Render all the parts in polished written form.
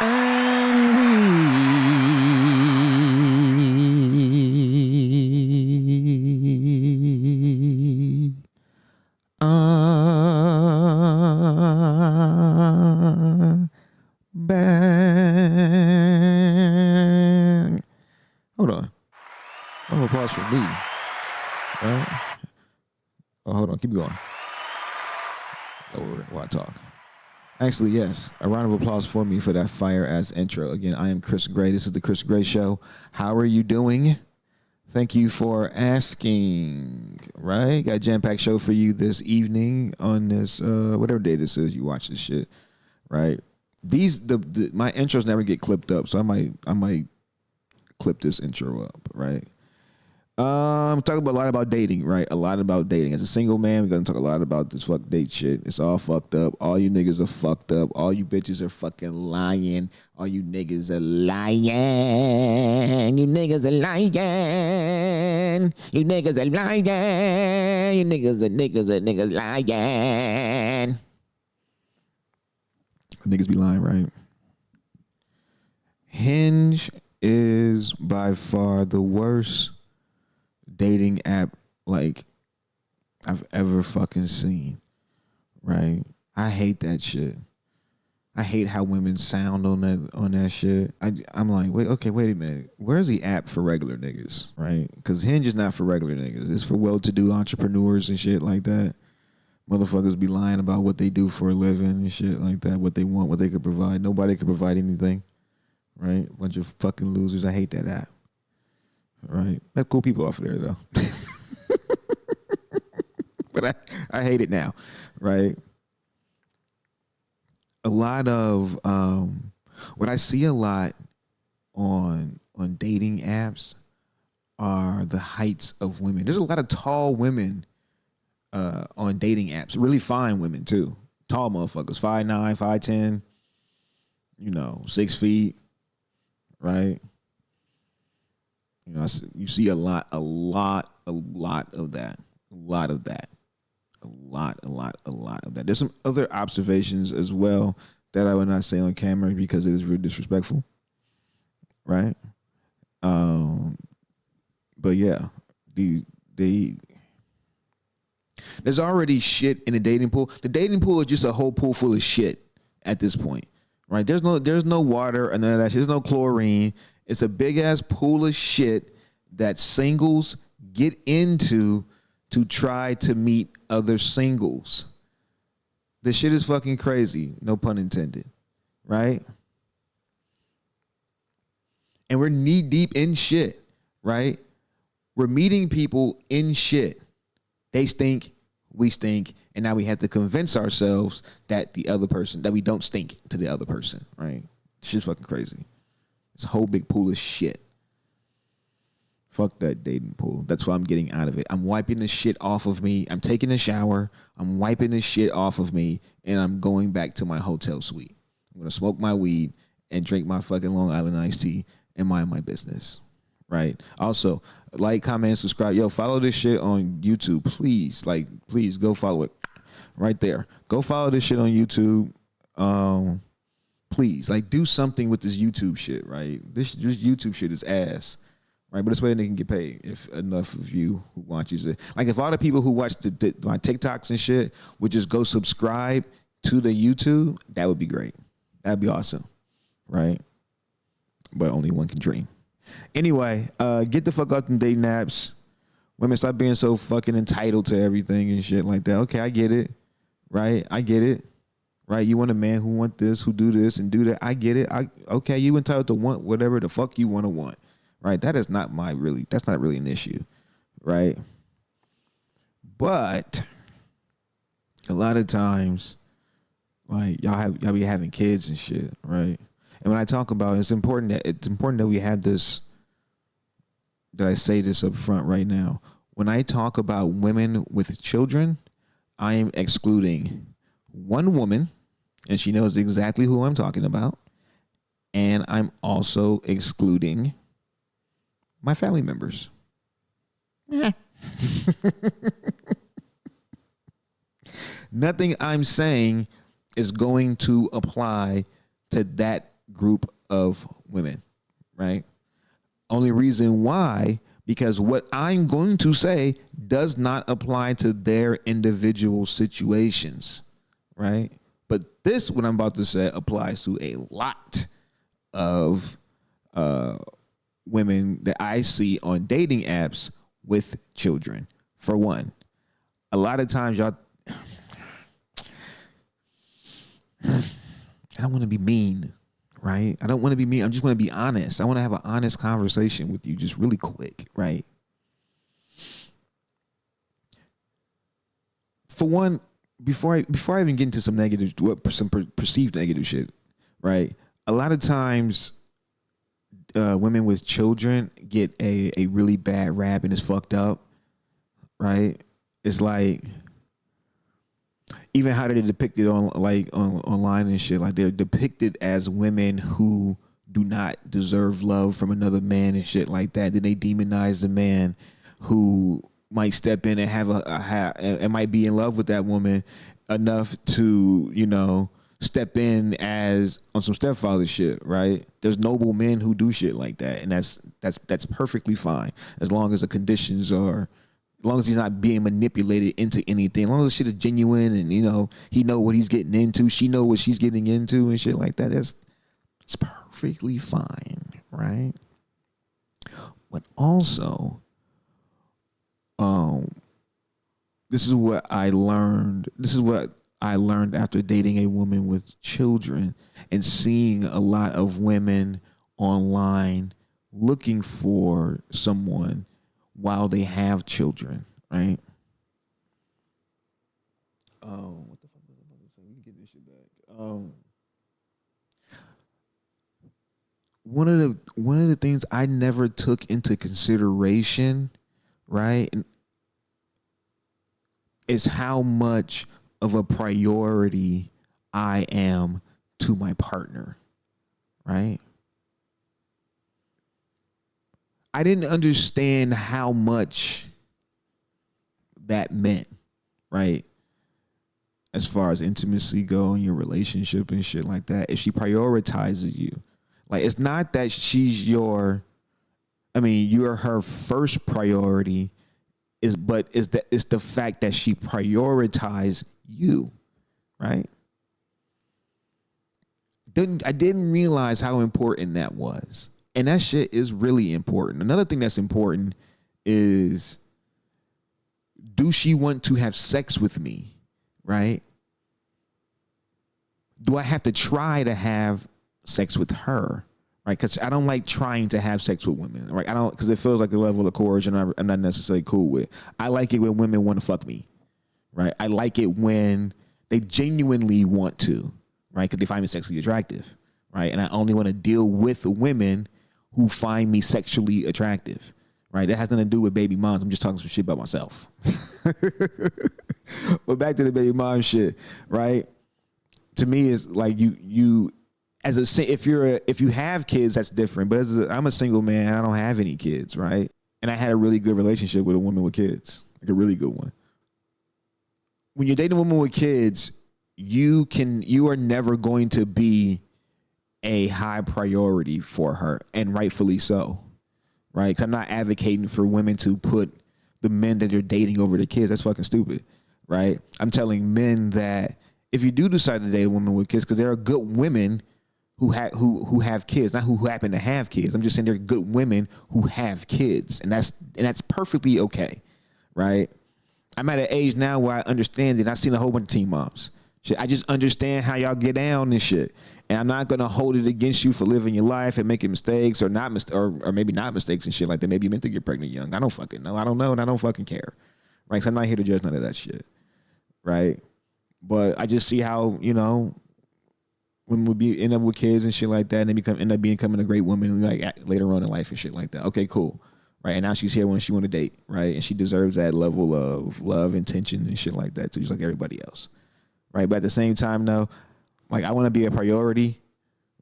And we are back. Hold on. Round of applause for me. Right? Oh, hold on. Keep going. While I talk. Actually, yes. A round of applause for me for that fire-ass intro. Again, I am Chris Gray. This is the Chris Gray Show. How are you doing? Thank you for asking. Right? Got a jam-packed show for you this evening on this, whatever day this is you watch this shit. Right? My intros never get clipped up, so I might clip this intro up, right? Talking about a lot about dating, right? A lot about dating. As a single man, we're gonna talk a lot about this fuck date shit. It's all fucked up. All you niggas are fucked up. All you bitches are fucking lying. All you niggas are lying. You niggas are lying. You niggas are lying. You niggas lying. Niggas be lying, right? Hinge is by far the worst dating app like I've ever fucking seen, right? I hate that shit. I hate how women sound on that shit. I'm like, wait a minute. Where's the app for regular niggas, right? Because Hinge is not for regular niggas. It's for well-to-do entrepreneurs and shit like that. Motherfuckers be lying about what they do for a living and shit like that, what they want, what they could provide. Nobody could provide anything, right? Bunch of fucking losers. I hate that app. Right, that's cool people off of there though, but I hate it now, right? A lot of what I see a lot on dating apps are the heights of women. There's a lot of tall women on dating apps, really fine women too, tall motherfuckers, 5'9", 5'10", 6 feet, right? You see a lot of that. A lot of that. There's some other observations as well that I would not say on camera because it is real disrespectful. Right? But yeah, there's already shit in the dating pool. The dating pool is just a whole pool full of shit at this point. Right? There's no water and none of that. There's no chlorine. It's a big ass pool of shit that singles get into to try to meet other singles. This shit is fucking crazy. No pun intended. Right? And we're knee deep in shit. Right? We're meeting people in shit. They stink. We stink. And now we have to convince ourselves that that we don't stink to the other person. Right? Shit's fucking crazy. It's a whole big pool of shit. Fuck that dating pool. That's why I'm getting out of it. I'm wiping the shit off of me. I'm taking a shower. I'm wiping the shit off of me. And I'm going back to my hotel suite. I'm going to smoke my weed and drink my fucking Long Island iced tea and mind my business. Right? Also, like, comment, subscribe. Yo, follow this shit on YouTube. Please. Please go follow it. Right there. Go follow this shit on YouTube. Please, do something with this YouTube shit, right? This YouTube shit is ass, right? But this way they can get paid if enough of you who watch it. If all the people who watch my TikToks and shit would just go subscribe to the YouTube, that would be great. That'd be awesome, right? But only one can dream. Anyway, get the fuck out them dating apps. Women, stop being so fucking entitled to everything and shit like that. Okay, I get it, right? I get it. Right, you want a man who want this, who do this and do that. I get it. Okay, you entitled to want whatever the fuck you want to want. Right, that's not really an issue, right? But a lot of times, y'all be having kids and shit, right? And when I talk about it, it's important that we have this. That I say this up front right now. When I talk about women with children, I am excluding one woman, and she knows exactly who I'm talking about. And I'm also excluding my family members. Nothing I'm saying is going to apply to that group of women, right? Only reason why, because what I'm going to say does not apply to their individual situations, right? But this, what I'm about to say, applies to a lot of women that I see on dating apps with children. For one, a lot of times y'all, I don't want to be mean, right? I don't want to be mean. I just want to be honest. I want to have an honest conversation with you just really quick, right? For one, before I even get into some negative, some perceived negative shit, right? A lot of times, women with children get a really bad rap and it's fucked up, right? It's like even how they're depicted on online and shit, like they're depicted as women who do not deserve love from another man and shit like that. Then they demonize the man who might step in and and might be in love with that woman enough to, step in as on some stepfather shit, right? There's noble men who do shit like that, and that's perfectly fine as long as the conditions are. As long as he's not being manipulated into anything, as long as the shit is genuine and he know what he's getting into, she know what she's getting into and shit like that, it's perfectly fine, right? But also, this is what I learned. This is what I learned after dating a woman with children and seeing a lot of women online looking for someone while they have children, right? Oh, what the fuck was I about to say? We can get this shit back. One of the things I never took into consideration, right, is how much of a priority I am to my partner, right? I didn't understand how much that meant, right? As far as intimacy go in your relationship and shit like that. If she prioritizes you, like it's not that you're her first priority, but it's the fact that she prioritized you, right? I didn't realize how important that was. And that shit is really important. Another thing that's important is, do she want to have sex with me, right? Do I have to try to have sex with her, right? Because I don't like trying to have sex with women, right? I don't, because it feels like a level of coercion I'm not necessarily cool with. I like it when women want to fuck me, right? I like it when they genuinely want to, right? Because they find me sexually attractive, right? And I only want to deal with women who find me sexually attractive, right? That has nothing to do with baby moms. I'm just talking some shit about myself. But back to the baby mom shit, right? To me, it's like you as if you have kids, that's different. But I'm a single man, I don't have any kids, right? And I had a really good relationship with a woman with kids, like a really good one. When you're dating a woman with kids, you are never going to be a high priority for her, and rightfully so, right? 'Cause I'm not advocating for women to put the men that they're dating over the kids. That's fucking stupid, right? I'm telling men that if you do decide to date a woman with kids, because there are good women who have kids, not who happen to have kids. I'm just saying there are good women who have kids, and that's perfectly okay, right? I'm at an age now where I understand it. I've seen a whole bunch of teen moms. Shit, I just understand how y'all get down and shit. And I'm not gonna hold it against you for living your life and making mistakes or not or maybe not mistakes and shit like that. Maybe you meant to get pregnant young. I don't fucking know. I don't know, and I don't fucking care. Right? 'Cause I'm not here to judge none of that shit. Right? But I just see how, women end up with kids and shit like that, and they end up becoming a great woman like later on in life and shit like that. Okay, cool. Right? And now she's here when she want to date, right? And she deserves that level of love and tension and shit like that too, just like everybody else. Right? But at the same time, though, like I want to be a priority,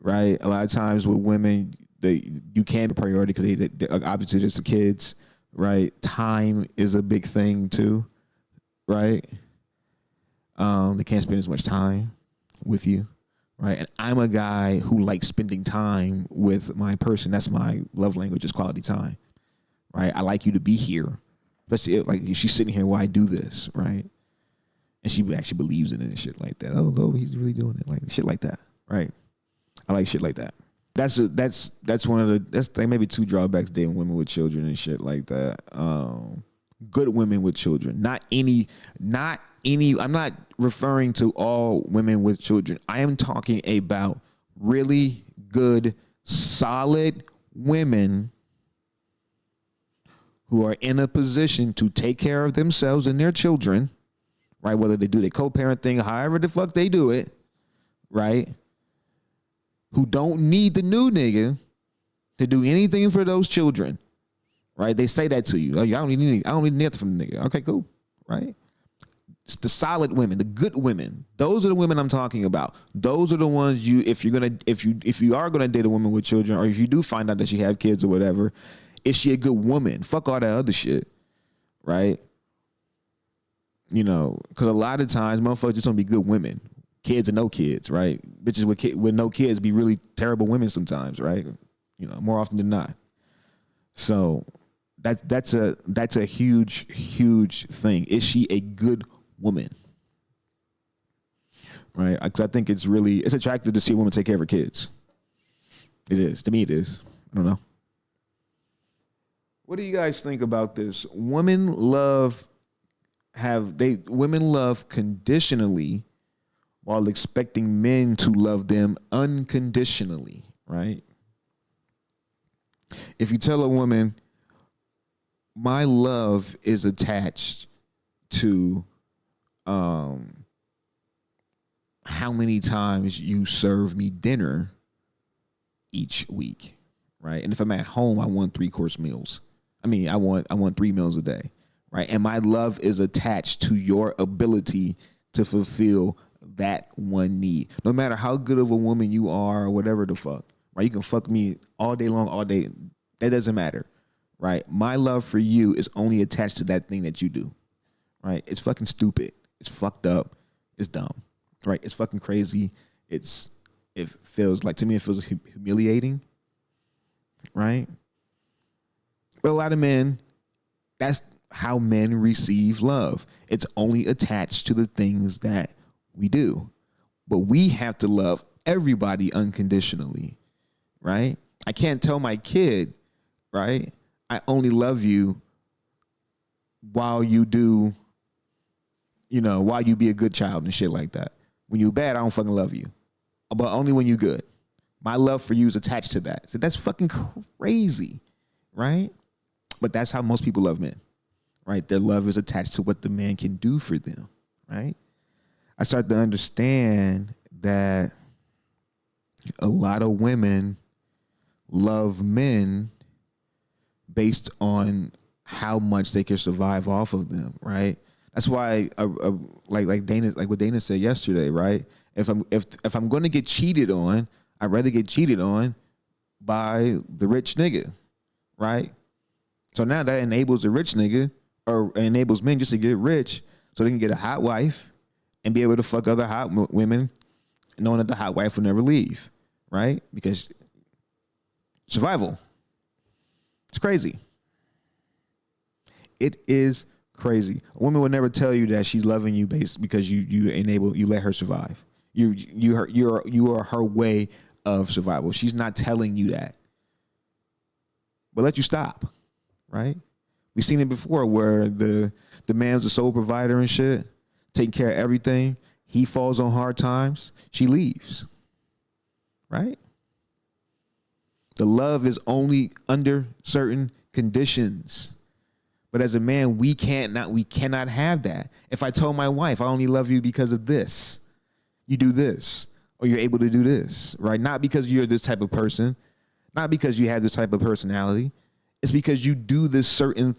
right? A lot of times with women, you can be a priority because they obviously there's the kids, right? Time is a big thing too, right? They can't spend as much time with you, right? And I'm a guy who likes spending time with my person. That's my love language, is quality time, right? I like you to be here. Especially like if she's sitting here while I do this, right? And she actually believes in it and shit like that. Oh, he's really doing it, like shit like that, right? I like shit like that. That's one of that's like maybe two drawbacks dating women with children and shit like that. Good women with children, not any. I'm not referring to all women with children. I am talking about really good, solid women who are in a position to take care of themselves and their children, right? Whether they do the co-parent thing, however the fuck they do it, right? Who don't need the new nigga to do anything for those children, right? They say that to you. Oh, I don't need nothing from the nigga. Okay, cool, right? It's the solid women, the good women. Those are the women I'm talking about. Those are the ones if you are gonna date a woman with children, or if you do find out that she have kids or whatever, is she a good woman? Fuck all that other shit, right? You know, because a lot of times motherfuckers just don't be good women. Kids and no kids, right? Bitches with no kids be really terrible women sometimes, right? You know, more often than not. So that's a huge thing. Is she a good woman? Right? Because I think it's attractive to see a woman take care of her kids. It is. To me, it is. I don't know. What do you guys think about this? Women love conditionally while expecting men to love them unconditionally, right? If you tell a woman, my love is attached to how many times you serve me dinner each week, right? And if I'm at home, I want 3-course meals. I want 3 meals a day, right? And my love is attached to your ability to fulfill that one need. No matter how good of a woman you are or whatever the fuck, right? You can fuck me all day long, all day. That doesn't matter, right? My love for you is only attached to that thing that you do, right? It's fucking stupid. It's fucked up. It's dumb, right? It's fucking crazy. It feels like, to me, it feels humiliating, right? But a lot of men, that's how men receive love. It's only attached to the things that we do. But we have to love everybody unconditionally, right? I can't tell my kid, right, I only love you while you do, while you be a good child and shit like that. When you bad, I don't fucking love you. But only when you good. My love for you is attached to that. So that's fucking crazy, right? But that's how most people love men, right? Their love is attached to what the man can do for them, right? I start to understand that a lot of women love men based on how much they can survive off of them, right? That's why, like Dana, like what Dana said yesterday, right? If I'm going to get cheated on, I'd rather get cheated on by the rich nigga, right? So now that enables the rich nigga, or enables men just to get rich, so they can get a hot wife and be able to fuck other hot women, knowing that the hot wife will never leave, right? Because survival. It's crazy. It is crazy. A woman would never tell you that she's loving you because you let her survive. You are her way of survival. She's not telling you that, but let you stop, right? We've seen it before where the man's a sole provider and shit, taking care of everything. He falls on hard times. She leaves, right? The love is only under certain conditions. But as a man, we cannot have that. If I told my wife, I only love you because of this, you do this, or you're able to do this, right? Not because you're this type of person, not because you have this type of personality. It's because you do this thing,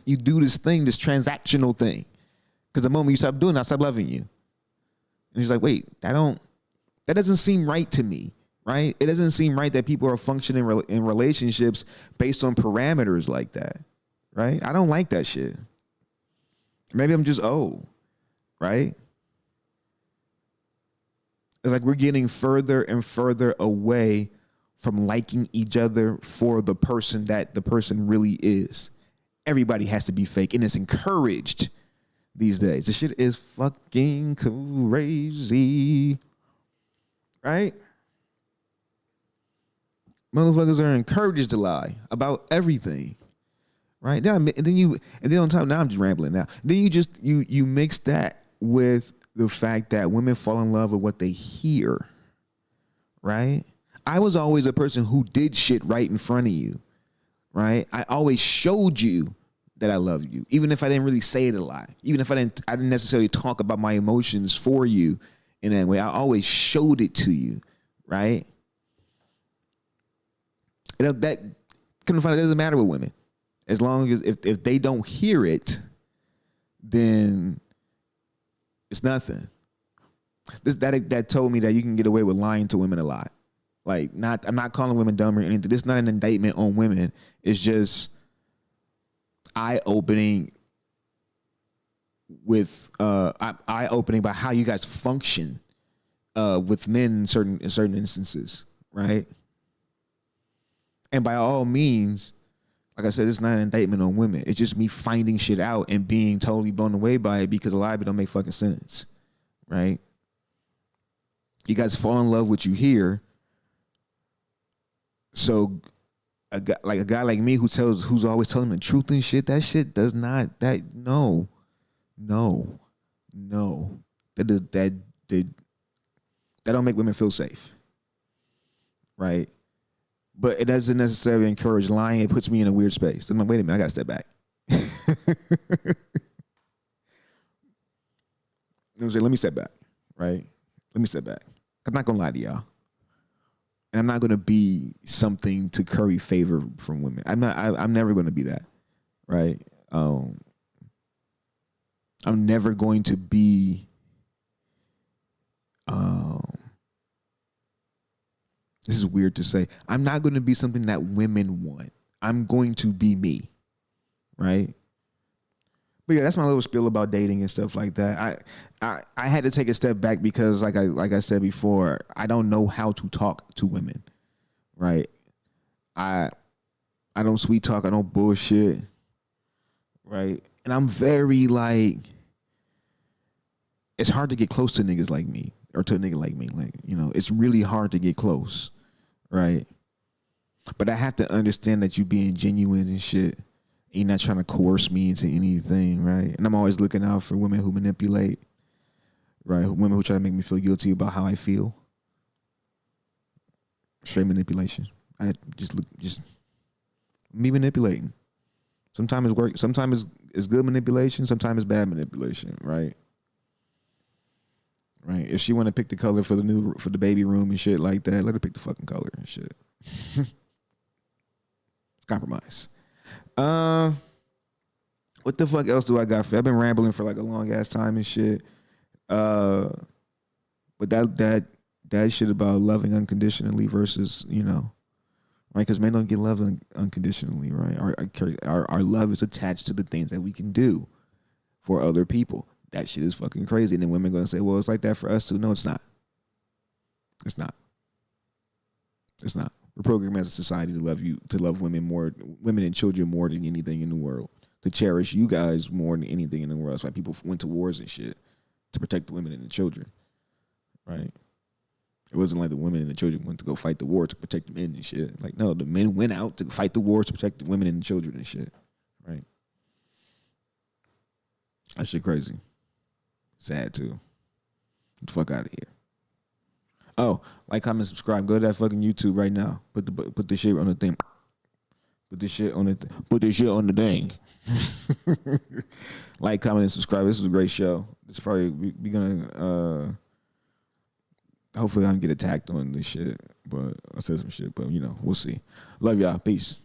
this transactional thing. Because the moment you stop doing it, I stop loving you. And he's like, wait, that doesn't seem right to me, right? It doesn't seem right that people are functioning in relationships based on parameters like that, right? I don't like that shit. Maybe I'm just old, right? It's like we're getting further and further away from liking each other for the person that the person really is. Everybody has to be fake, and it's encouraged these days. This shit is fucking crazy, right? Motherfuckers are encouraged to lie about everything, right? And then on top, now I'm just rambling. Now, then you mix that with the fact that women fall in love with what they hear, right? I was always a person who did shit right in front of you, right? I always showed you that I love you, even if I didn't really say it a lot, even if I didn't necessarily talk about my emotions for you in that way. I always showed it to you, right? And that couldn't find it doesn't matter with women, as long as if they don't hear it, then it's nothing. That told me that you can get away with lying to women a lot. Like, I'm not calling women dumb or anything. This is not an indictment on women. It's just eye-opening by how you guys function with men in certain instances, right? And by all means, like I said, it's not an indictment on women. It's just me finding shit out and being totally blown away by it, because a lot of it don't make fucking sense, right? You guys fall in love with what you hear. So a guy like me who's always telling the truth and shit, that shit does not, no. That don't make women feel safe, right? But it doesn't necessarily encourage lying. It puts me in a weird space. I'm like, wait a minute, I gotta step back. Let me step back, right? Let me step back. I'm not gonna lie to y'all, and I'm not gonna be something to curry favor from women. I'm never gonna be that, right? I'm never going to be. This is weird to say. I'm not going to be something that women want. I'm going to be me, right? But yeah, that's my little spiel about dating and stuff like that. I had to take a step back because, like I said before, I don't know how to talk to women, right? I don't sweet talk. I don't bullshit, right? And I'm very like, it's hard to get close to niggas like me, or to a nigga like me. Like, you know, it's really hard to get close, right? But I have to understand that you being genuine and shit. You're not trying to coerce me into anything, right? And I'm always looking out for women who manipulate, right? Women who try to make me feel guilty about how I feel. Straight manipulation. I just me manipulating. Sometimes it's work. Sometimes it's good manipulation. Sometimes it's bad manipulation, right? Right. If she want to pick the color for the baby room and shit like that, let her pick the fucking color and shit. Compromise. What the fuck else do I got for you? I've been rambling for like a long ass time and shit. But that shit about loving unconditionally versus, you know, right? Because men don't get loved unconditionally, right? Our love is attached to the things that we can do for other people. That shit is fucking crazy. And then women are going to say, well, it's like that for us too. No, it's not. It's not. It's not. We're programmed as a society to love women and children more than anything in the world. To cherish you guys more than anything in the world. That's why people went to wars and shit, to protect the women and the children. Right? It wasn't like the women and the children went to go fight the war to protect the men and shit. Like, no, the men went out to fight the wars to protect the women and the children and shit. Right? That shit crazy. Sad too. Get the fuck out of here. Oh, like, comment, subscribe. Go to that fucking YouTube right now. Put the shit on the thing. Put this shit on the thing. Like, comment, and subscribe. This is a great show. It's probably we gonna hopefully I don't get attacked on this shit. But I said some shit, but you know, we'll see. Love y'all. Peace.